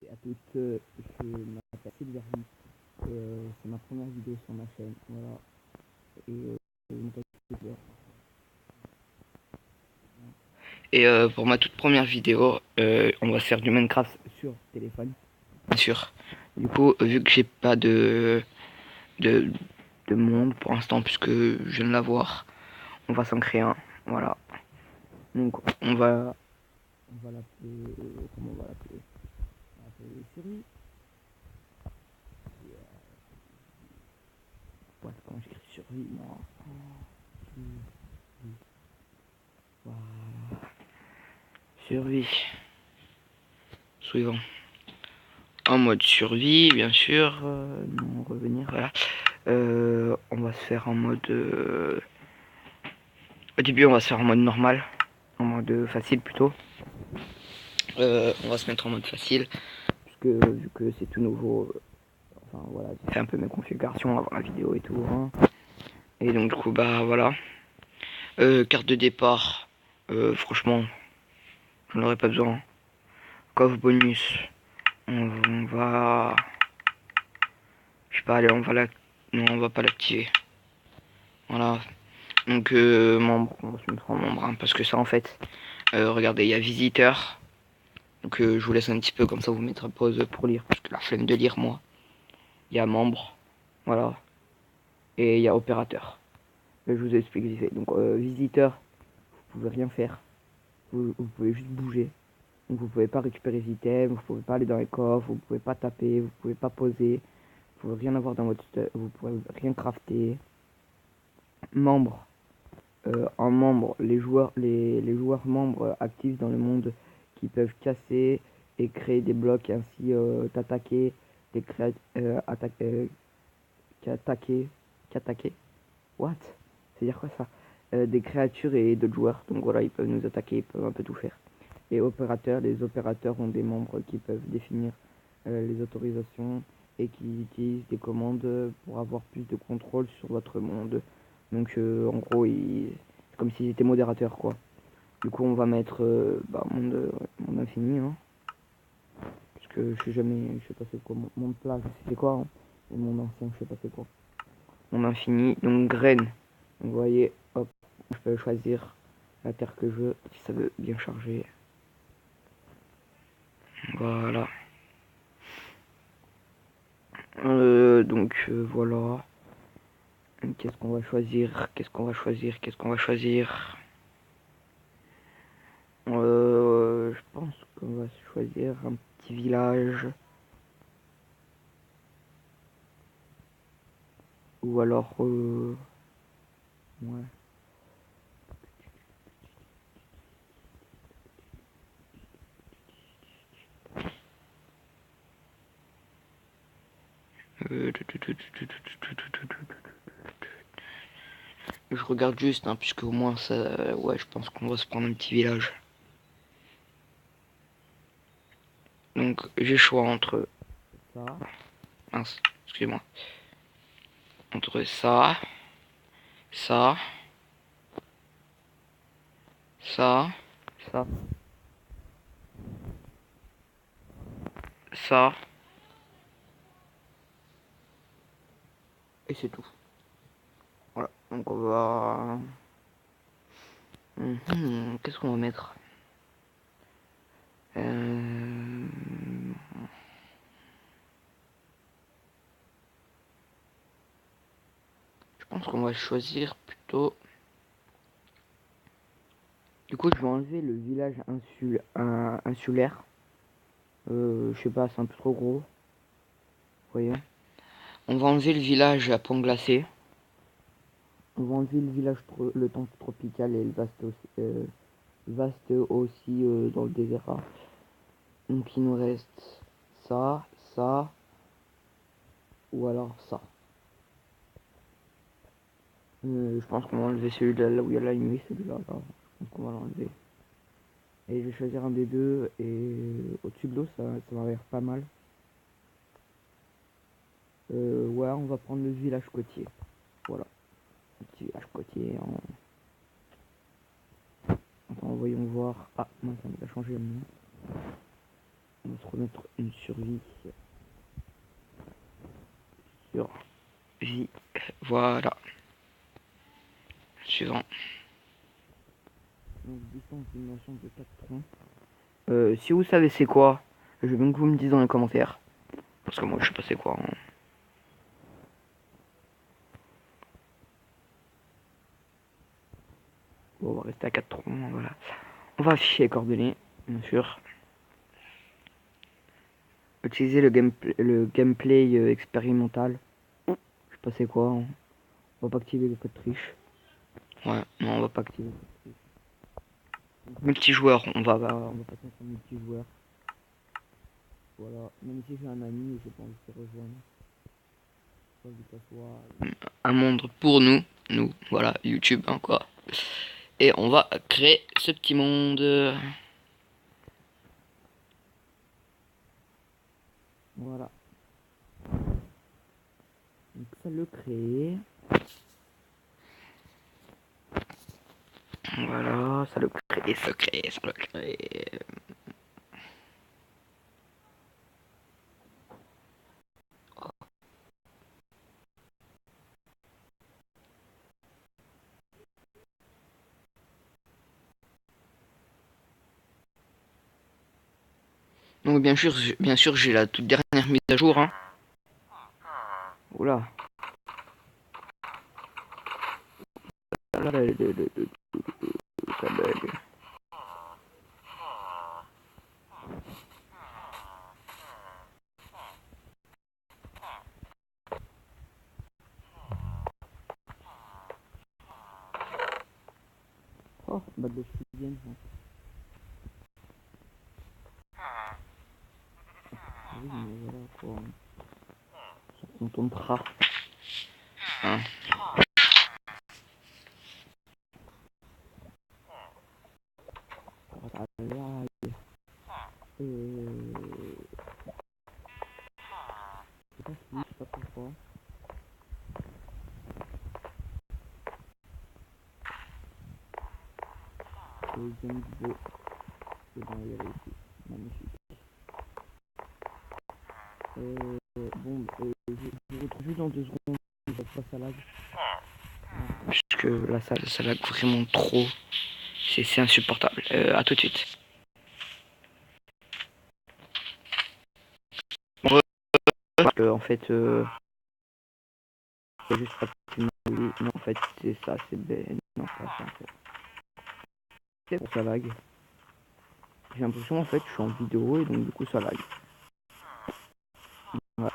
Et à toutes, je m'appelle Sylverny. C'est ma première vidéo sur ma chaîne. Voilà. Et je m'appelle Sylverny. Et pour ma toute première vidéo, on va faire du Minecraft sur téléphone, bien sûr. Du coup, vu que j'ai pas de, de monde pour l'instant, puisque je viens de l'avoir, on va s'en créer un. Voilà. Donc, on va l'appeler. Comment on va l'appeler? On va l'appeler Siri. Ouais, comment j'écris Siri? Non. Voilà. Survie. Suivant. En mode survie, bien sûr. Non, revenir, voilà. On va se faire en mode... Au début, on va se faire en mode normal. En mode facile, plutôt. On va se mettre en mode facile. Puisque, vu que c'est tout nouveau... enfin, voilà, j'ai fait un peu mes configurations avant la vidéo et tout. Hein. Et donc, du coup, bah, voilà. Carte de départ. Franchement, j'en aurais pas besoin. Coffre bonus. On va... Je sais pas, allez, on va la... Non, on va pas l'activer. Voilà. Donc, membre, on va se mettre en membre, hein, parce que ça, en fait, regardez, il y a visiteur. Donc, je vous laisse un petit peu, comme ça, vous mettrez pause pour lire, parce que la flemme de lire, moi. Il y a membre, voilà. Et il y a opérateur. Là, je vous explique vite fait. Donc, visiteur, vous pouvez rien faire. Vous pouvez juste bouger. Donc, vous pouvez pas récupérer des items, vous pouvez pas aller dans les coffres, vous pouvez pas taper, vous pouvez pas poser. Vous pouvez rien avoir dans votre stuff, vous pouvez rien crafter. Membre. En membre, les joueurs membres actifs dans le monde qui peuvent casser et créer des blocs et ainsi t'attaquer, des qu'attaquer, what? C'est-à-dire quoi ça? Des créatures et d'autres joueurs, donc voilà, ils peuvent nous attaquer, ils peuvent un peu tout faire. Et opérateurs, les opérateurs ont des membres qui peuvent définir les autorisations et qui utilisent des commandes pour avoir plus de contrôle sur votre monde. Donc en gros, c'est comme s'ils étaient modérateurs quoi. Du coup, on va mettre monde infini, hein, parce que je sais pas c'est quoi, monde plat, je sais c'est quoi, hein, et monde ancien, je sais pas c'est quoi. Monde infini, donc graine. Donc vous voyez, hop, je peux choisir la terre que je veux, si ça veut bien charger. Voilà. Voilà. Qu'est-ce qu'on va choisir? Qu'est-ce qu'on va choisir? Qu'est-ce qu'on va choisir? Je pense qu'on va choisir un petit village. Ou alors... ouais. Je regarde juste, hein, puisque au moins ça... Ouais, je pense qu'on va se prendre un petit village. Donc j'ai choix entre ça... Mince, excusez-moi. Entre ça... Ça... Ça... Ça... Ça... Et c'est tout. Voilà, donc on va... Qu'est-ce qu'on va mettre? Je pense qu'on va choisir plutôt... Du coup, je vais enlever le village insulaire. Je sais pas, c'est un peu trop gros. Vous voyez? On va enlever le village à pont glacé. On va enlever le village le temps tropical et le vaste aussi dans le désert. Donc il nous reste ça, ça, ou alors ça. Je pense qu'on va enlever celui-là là où il y a la nuit, celui-là. Là. Je pense qu'on va l'enlever. Et je vais choisir un des deux et au-dessus de l'eau, ça m'a l'air pas mal. Ouais, on va prendre le village côtier. Voilà. Un petit village côtier en... Attends, voyons voir. Ah, moi ça m'a changé le nom. On va se remettre une survie. Survie. Voilà. Suivant. Donc distance d'élimination de 4 troncs. Si vous savez c'est quoi, je veux bien que vous me disiez dans les commentaires. Parce que moi je sais pas c'est quoi. Hein. Bon, on va rester à 4 troncs, voilà. On va afficher les coordonnées, bien sûr. Utiliser le gameplay expérimental. Je sais pas c'est quoi. Hein. On va pas activer le code triche. Ouais, non, on va pas activer le code triche. Multijoueur, on va passer sur multijoueur. Voilà, même si j'ai un ami, j'ai pas envie de se rejoindre. Un monde pour nous, voilà, YouTube, hein, quoi. Et on va créer ce petit monde. Voilà. Donc ça le crée. Voilà, ça le crée, ça le crée, ça le crée. Donc bien sûr, j'ai la toute dernière mise à jour. Hein. Oula. Ça bug. Oh, bah de bien. Oui, mais voilà quoi. On tombera. Hein. Je sais pas pourquoi. Deuxième niveau. C'est bon, il y avait ici. Magnifique. Bon, je vous retrouve juste dans 2 secondes. Je vais pas ça lag. Parce que là, ça lag vraiment trop. C'est insupportable. À tout de suite. En fait, c'est juste pas possible. Non, en fait, c'est ça, c'est ben. Non, pas ça en fait. C'est pour ça lag. J'ai l'impression en fait je suis en vidéo et donc du coup ça lag. Voilà.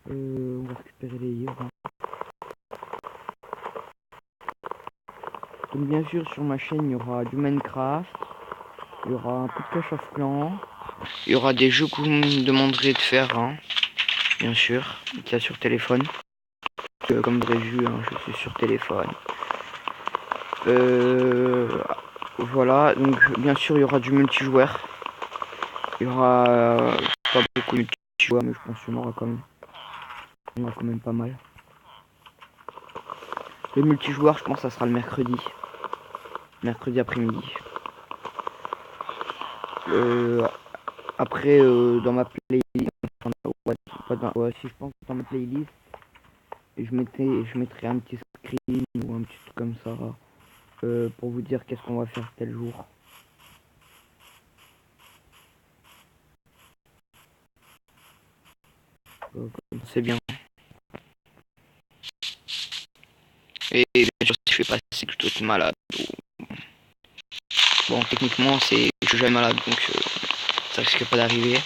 On va récupérer les livres. Donc bien sûr sur ma chaîne il y aura du Minecraft, il y aura un peu de Clash of Clans, il y aura des jeux que vous me demanderez de faire, hein, bien sûr, qu'il y a sur téléphone. Comme vous avez vu, hein, je suis sur téléphone. Voilà, donc bien sûr il y aura du multijoueur. Il y aura pas beaucoup de multijoueurs, mais je pense qu'il y en aura quand même. Il y en aura quand même pas mal. Le multijoueur, je pense que ça sera le mercredi. Mercredi après-midi. Après, dans ma playlist, si je pense dans ma playlist, je mettrai un petit screen ou un petit truc comme ça pour vous dire qu'est-ce qu'on va faire tel jour. C'est bien. Et bien sûr, si je fais pas, c'est que je dois être malade. Bon, techniquement, je suis jamais malade, donc ça risque pas d'arriver.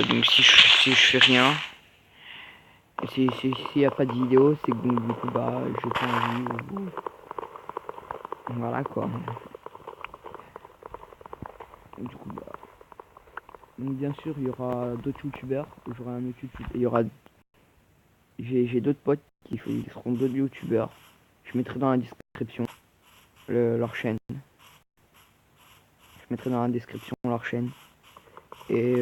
Donc si je fais rien, s'il y a pas de vidéo, c'est que donc, du coup bah j'ai pas envie. Voilà quoi. Du coup bah. Donc bien sûr il y aura d'autres youtubeurs. J'aurai un autre youtube. Il y aura. J'ai d'autres potes qui seront d'autres youtubeurs. Je mettrai dans la description leur chaîne. Je mettrai dans la description leur chaîne. Et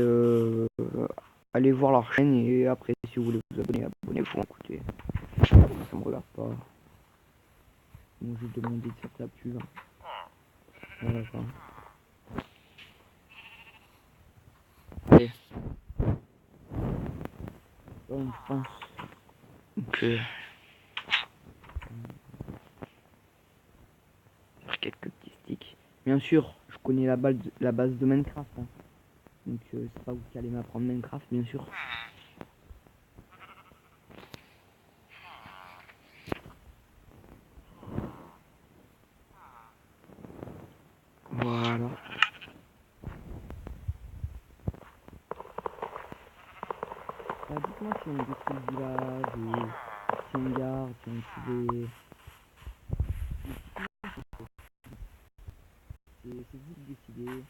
allez voir leur chaîne et apprécier. si vous voulez vous abonner, abonnez-vous, écoutez. Ça me regarde pas. Ils m'ont juste demandé de faire de la pub. Voilà quoi. Allez. Bon, je pense que faire quelques petits sticks. Bien sûr, je connais la base de Minecraft. Hein. Donc c'est pas vous qui allez m'apprendre Minecraft, bien sûr. Voilà. Dites-moi si on détruit le village, si on garde, si on tue c'est vous qui décidez.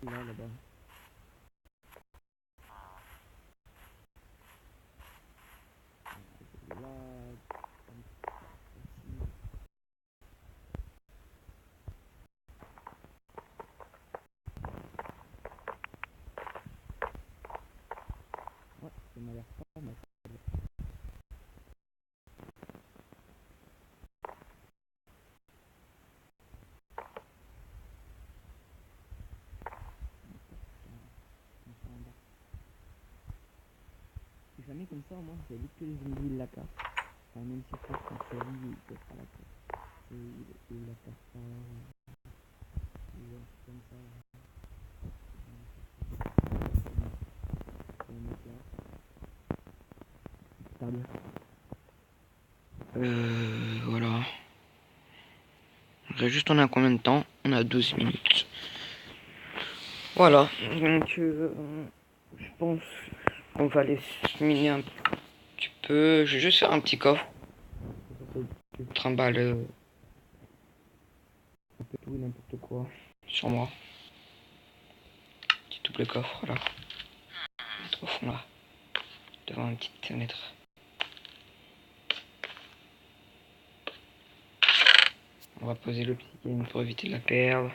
Là-bas. Ouais, ça m'a l'air pas mal. Si jamais comme ça, au moins, c'est vite que les ennemis de la carte. Enfin, même si je pense qu'en série, ils peuvent pas la carte. Et la carte, comme ça. Voilà. Juste on a combien de temps? On a 12 minutes. Voilà. Donc je pense qu'on va aller se miner un petit peu. Je vais juste faire un petit coffre. Je trimballe un peu tout et n'importe quoi sur moi. Petit double coffre là. Au fond là. Devant une petite fenêtre. On va poser le petit game pour éviter de la perdre.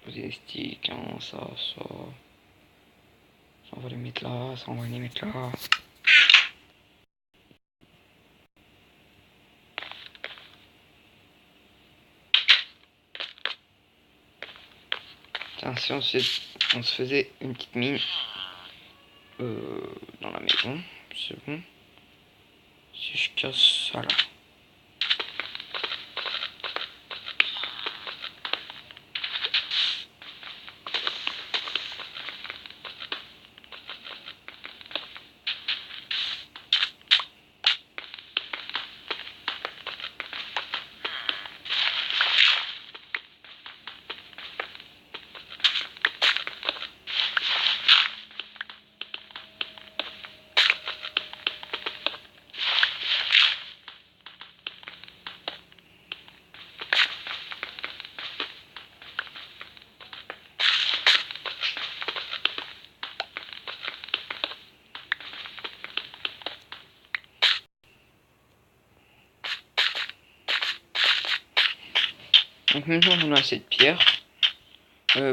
Poser les sticks, hein, ça. Ça on va les mettre là, ça on va les mettre là. Tiens, si on se faisait une petite mine dans la maison, c'est bon. Si je casse ça là. Donc maintenant on a assez de pierres.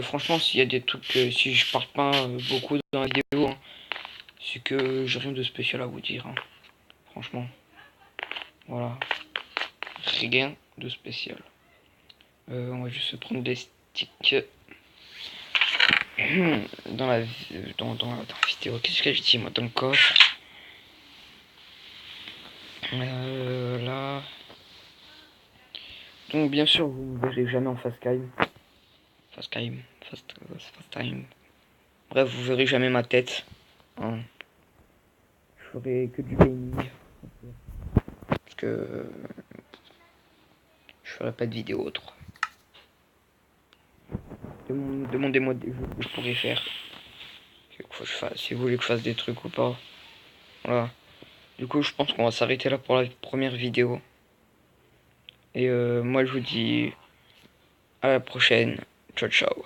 Franchement s'il y a des trucs, si je parle pas beaucoup dans la vidéo, hein, c'est que j'ai rien de spécial à vous dire. Hein. Franchement. Voilà. Rien de spécial. On va juste prendre des sticks. Dans la vidéo. Qu'est-ce que je dis moi dans le coffre. Là. Donc bien sûr vous ne verrez jamais en fast time. Bref, vous verrez jamais ma tête. Hein. Je ferai que du gaming. Parce que je ferai pas de vidéo autre. Demandez-moi des jeux que je pourrais faire. Si vous voulez que je fasse des trucs ou pas. Voilà. Du coup, je pense qu'on va s'arrêter là pour la première vidéo. Et moi, je vous dis à la prochaine. Ciao, ciao.